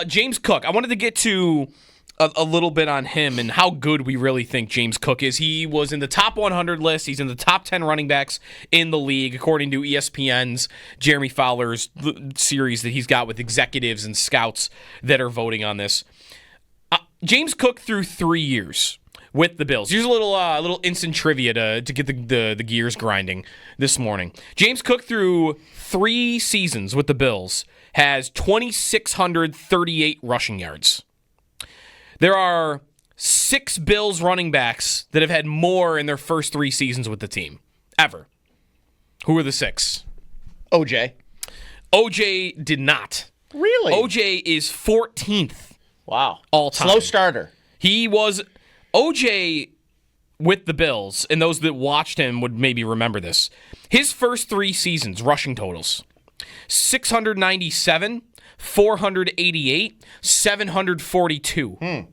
James Cook. I wanted to get to a little bit on him and how good we really think James Cook is. He was in the top 100 list. He's in the top 10 running backs in the league, according to ESPN's Jeremy Fowler's series that he's got with executives and scouts that are voting on this. James Cook through 3 years with the Bills. Here's a little instant trivia to get the gears grinding this morning. James Cook through 3 seasons with the Bills has 2,638 rushing yards. There are 6 Bills running backs that have had more in their first 3 seasons with the team, ever. Who are the 6? OJ. OJ did not. Really? OJ is 14th. Wow. All time. Slow starter. He was OJ with the Bills, and those that watched him would maybe remember this. His first 3 seasons, rushing totals, 697, 488, 742.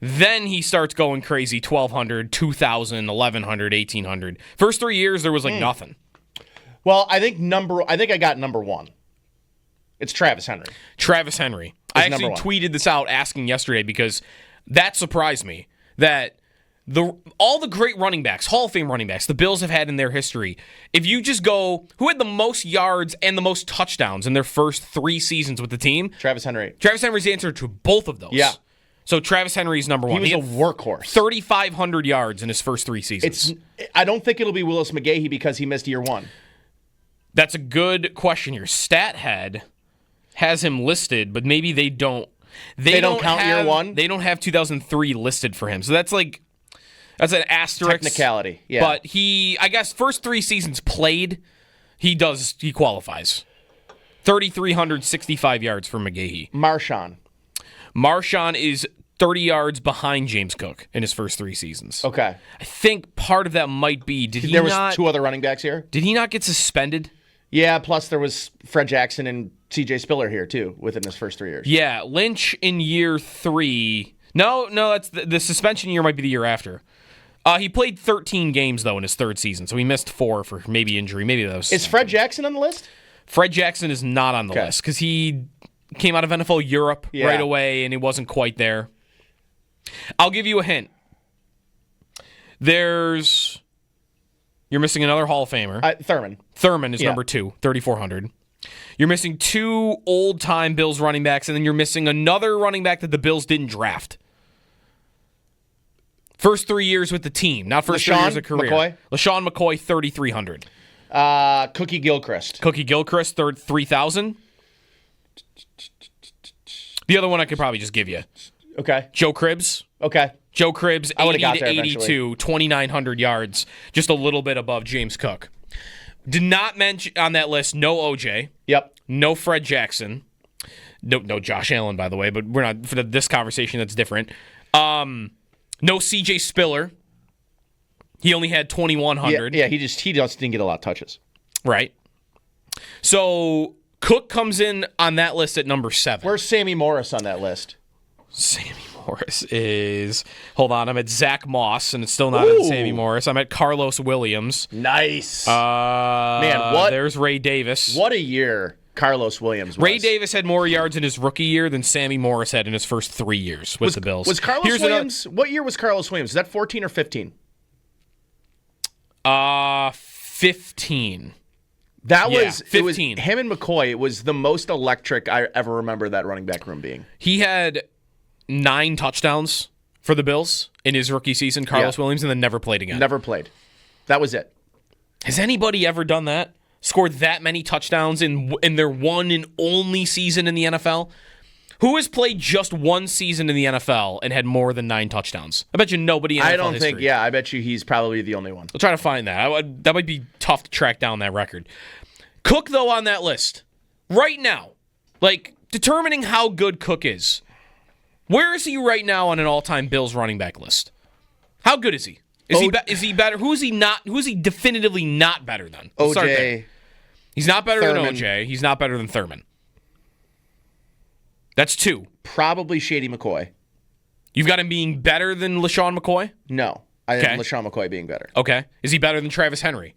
Then he starts going crazy, 1,200, 2,000, 1,100, 1,800. First 3 years, there was nothing. Well, I think I got number 1. It's Travis Henry. Travis Henry. I actually tweeted this out asking yesterday because that surprised me that all the great running backs, Hall of Fame running backs, the Bills have had in their history, if you just go, who had the most yards and the most touchdowns in their first 3 seasons with the team? Travis Henry. Travis Henry's the answer to both of those. Yeah. So Travis Henry's number 1. He was a workhorse. 3,500 yards in his first 3 seasons. I don't think it'll be Willis McGahee because he missed year 1. That's a good question. Your stat head has him listed, but maybe they don't. They don't count year 1? They don't have 2003 listed for him. So that's an asterisk. Technicality, yeah. But I guess first 3 seasons played, he qualifies. 3,365 yards for McGahee. Marshawn is 30 yards behind James Cook in his first 3 seasons. Okay. I think part of that might be, there was 2 other running backs here? Did he not get suspended? Yeah, plus there was Fred Jackson and C.J. Spiller here, too, within his first 3 years. Yeah, Lynch in year 3. No, that's the suspension year might be the year after. He played 13 games, though, in his 3rd season, so he missed 4 for maybe injury. Maybe that was... Is Fred Jackson on the list? Fred Jackson is not on the list because he came out of NFL Europe right away, and he wasn't quite there. I'll give you a hint. You're missing another Hall of Famer. Thurman. Thurman is number 2, 3,400. You're missing 2 old-time Bills running backs, and then you're missing another running back that the Bills didn't draft. First 3 years with the team, not first 3 years of career. LaShawn McCoy, 3,300. Cookie Gilchrist. 3,000. The other one I could probably just give you. Okay. Joe Cribbs. Okay. Joe Cribbs, 80 to 82, eventually. 2,900 yards, just a little bit above James Cook. Did not mention on that list, no OJ. Yep. No Fred Jackson. No Josh Allen, by the way, but we're not, for this conversation, that's different. No C.J. Spiller. He only had 2,100. Yeah, he just didn't get a lot of touches. Right. So Cook comes in on that list at number 7. Where's Sammy Morris on that list? Sammy Morris is... Hold on, I'm at Zach Moss, and it's still not at Sammy Morris. I'm at Carlos Williams. Nice. Man, there's Ray Davis. What a year Carlos Williams was. Ray Davis had more yards in his rookie year than Sammy Morris had in his first 3 years with the Bills. Was Carlos Williams... What year was Carlos Williams? Is that 14 or 15? 15. That was 15. It was him and McCoy. It was the most electric I ever remember that running back room being. He had 9 touchdowns for the Bills in his rookie season, Carlos Williams, and then never played again. Never played. That was it. Has anybody ever done that? Scored that many touchdowns in their one and only season in the NFL? Who has played just 1 season in the NFL and had more than 9 touchdowns? I bet you nobody in NFL I don't history. think, yeah, I bet you he's probably the only one. We'll try to find that. That might be tough to track down that record. Cook, though, on that list, right now, like, determining how good Cook is, where is he right now on an all-time Bills running back list? How good is he? Is he better? Who is he not? Who is he definitively not better than? OJ. He's not better Thurman. than OJ. He's not better than Thurman. That's 2. Probably Shady McCoy. You've got him being better than LaShawn McCoy? No. I have LaShawn McCoy being better. Okay. Is he better than Travis Henry?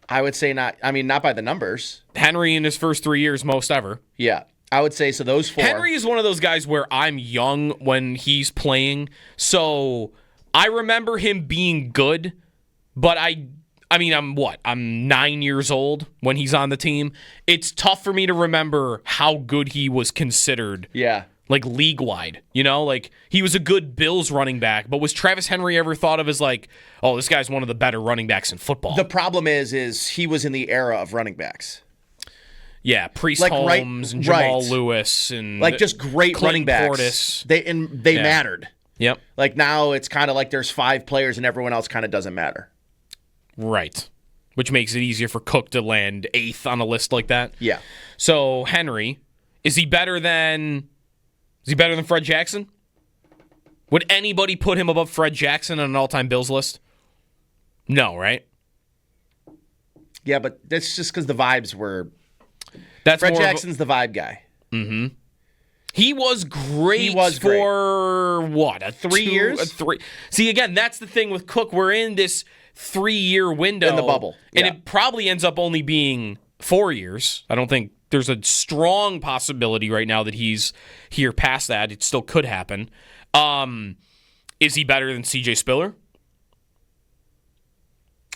I would say not. I mean, not by the numbers. Henry in his first 3 years, most ever. Yeah. I would say so. Those 4. Henry is one of those guys where I'm young when he's playing, so I remember him being good, but I mean, I'm 9 years old when he's on the team. It's tough for me to remember how good he was considered. Yeah. Like league-wide, like he was a good Bills running back, but was Travis Henry ever thought of as like, oh, this guy's one of the better running backs in football? The problem is he was in the era of running backs. Yeah, Priest Holmes and Jamal Lewis and like just great Clayton running backs. Portis. They mattered. Yep. Like now it's kind of like there's 5 players and everyone else kind of doesn't matter. Right. Which makes it easier for Cook to land 8th on a list like that. Yeah. So Henry, is he better than Fred Jackson? Would anybody put him above Fred Jackson on an all-time Bills list? No, right? Yeah, but that's just because the vibes were. That's Fred Jackson's the vibe guy. Mm-hmm. He was great. He was for great. What? 3 years? 3. See, again, that's the thing with Cook. We're in this 3-year window in the bubble, and it probably ends up only being 4 years. I don't think there's a strong possibility right now that he's here past that. It still could happen. Is he better than C.J. Spiller?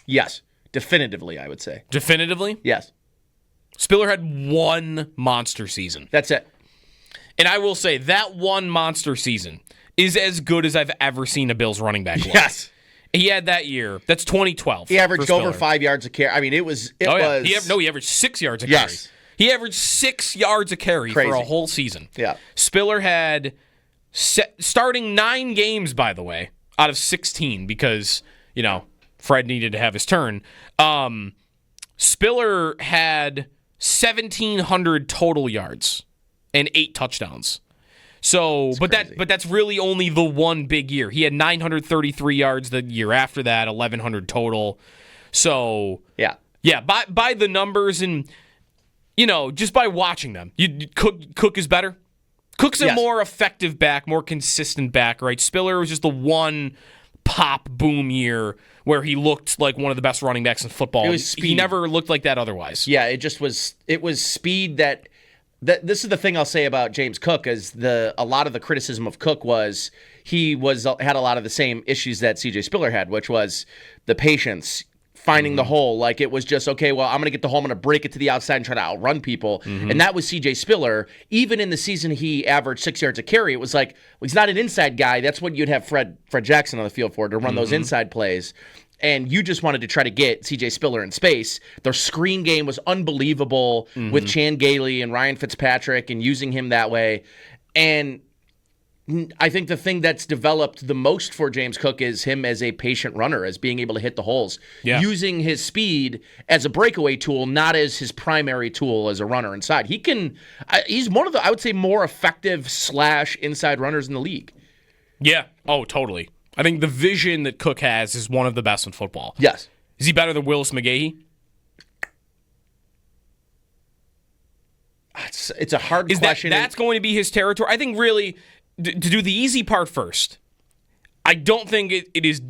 Yes, definitively, I would say. Definitively? Yes. Spiller had 1 monster season. That's it. And I will say that 1 monster season is as good as I've ever seen a Bills running back look. Yes. He had that year. That's 2012. He averaged over 5 yards a carry. I mean, it was. He averaged 6 yards a carry. Yes. He averaged 6 yards a carry for a whole season. Yeah. Spiller had starting 9 games, by the way, out of 16 because, Fred needed to have his turn. Spiller had 1,700 total yards and 8 touchdowns. So, but that's really only the one big year. He had 933 yards the year after that, 1,100 total. So, yeah. By the numbers and just by watching them, Cook is better. Cook's a more effective back, more consistent back, right? Spiller was just the one pop boom year where he looked like one of the best running backs in football. It was speed. He never looked like that otherwise. Yeah, it was speed that this is the thing I'll say about James Cook is a lot of the criticism of Cook was he had a lot of the same issues that CJ Spiller had, which was the patience, finding the hole. Like it was just, okay, well, I'm going to get the hole, I'm going to break it to the outside and try to outrun people. And that was CJ Spiller. Even in the season he averaged 6 yards a carry, it was like, well, he's not an inside guy. That's what you'd have Fred Jackson on the field for, to run those inside plays. And you just wanted to try to get CJ Spiller in space. Their screen game was unbelievable with Chan Gailey and Ryan Fitzpatrick and using him that way. And I think the thing that's developed the most for James Cook is him as a patient runner, as being able to hit the holes, using his speed as a breakaway tool, not as his primary tool as a runner inside. He's one of the, I would say, more effective / inside runners in the league. Yeah. Oh, totally. I think the vision that Cook has is one of the best in football. Yes. Is he better than Willis McGahee? It's a hard question. That's going to be his territory? I think really, to do the easy part first, I don't think it is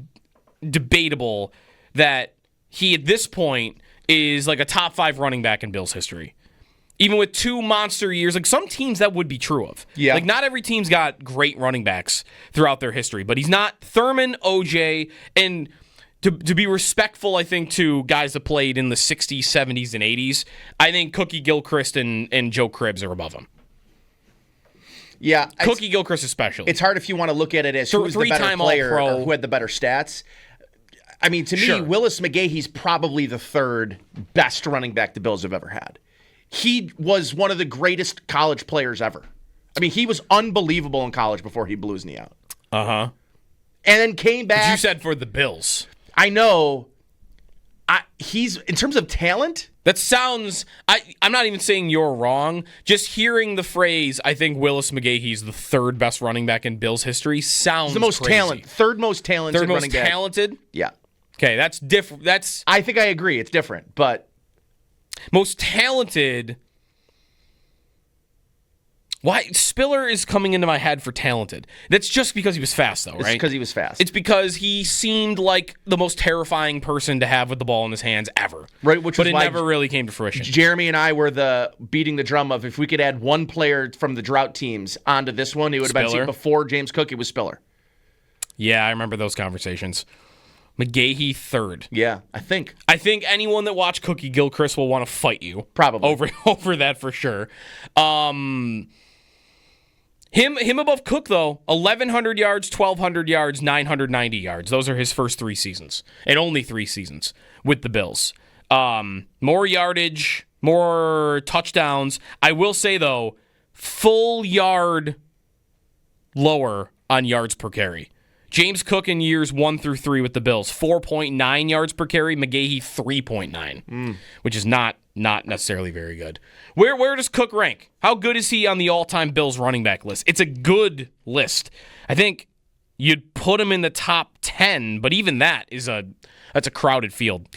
debatable that he, at this point, is like a top 5 running back in Bills history. Even with 2 monster years, like some teams that would be true of. Yeah. Like not every team's got great running backs throughout their history, but he's not Thurman, OJ, and to be respectful, I think, to guys that played in the 60s, 70s, and 80s, I think Cookie Gilchrist and Joe Cribbs are above him. Yeah. Cookie Gilchrist especially. It's hard if you want to look at it as who's the better player or who had the better stats. I mean, to me, Willis McGahee's probably the 3rd best running back the Bills have ever had. He was one of the greatest college players ever. I mean, he was unbelievable in college before he blew his knee out. Uh-huh. And then came back. But you said for the Bills. I know. He's, in terms of talent. That sounds, I'm not even saying you're wrong. Just hearing the phrase, I think Willis McGahee's the 3rd best running back in Bills history sounds the most crazy. talented. 3rd most talented running back. 3rd most talented? Yeah. Okay, that's different. I think I agree. It's different, but. Most talented. Why Spiller is coming into my head for talented? That's just because he was fast, though, right? It's because he was fast. It's because he seemed like the most terrifying person to have with the ball in his hands ever. Right, but it never really came to fruition. Jeremy and I were beating the drum of if we could add one player from the drought teams onto this one, it would have been before James Cook, it was Spiller. Yeah, I remember those conversations. McGahee third. Yeah, I think anyone that watched Cookie Gilchrist will want to fight you. Probably. Over that for sure. Him above Cook, though, 1,100 yards, 1,200 yards, 990 yards. Those are his first 3 seasons, and only 3 seasons with the Bills. More yardage, more touchdowns. I will say, though, full yard lower on yards per carry. James Cook in years 1 through 3 with the Bills, 4.9 yards per carry. McGahee, 3.9, which is not necessarily very good. Where does Cook rank? How good is he on the all-time Bills running back list? It's a good list. I think you'd put him in the top 10, but even that's a crowded field.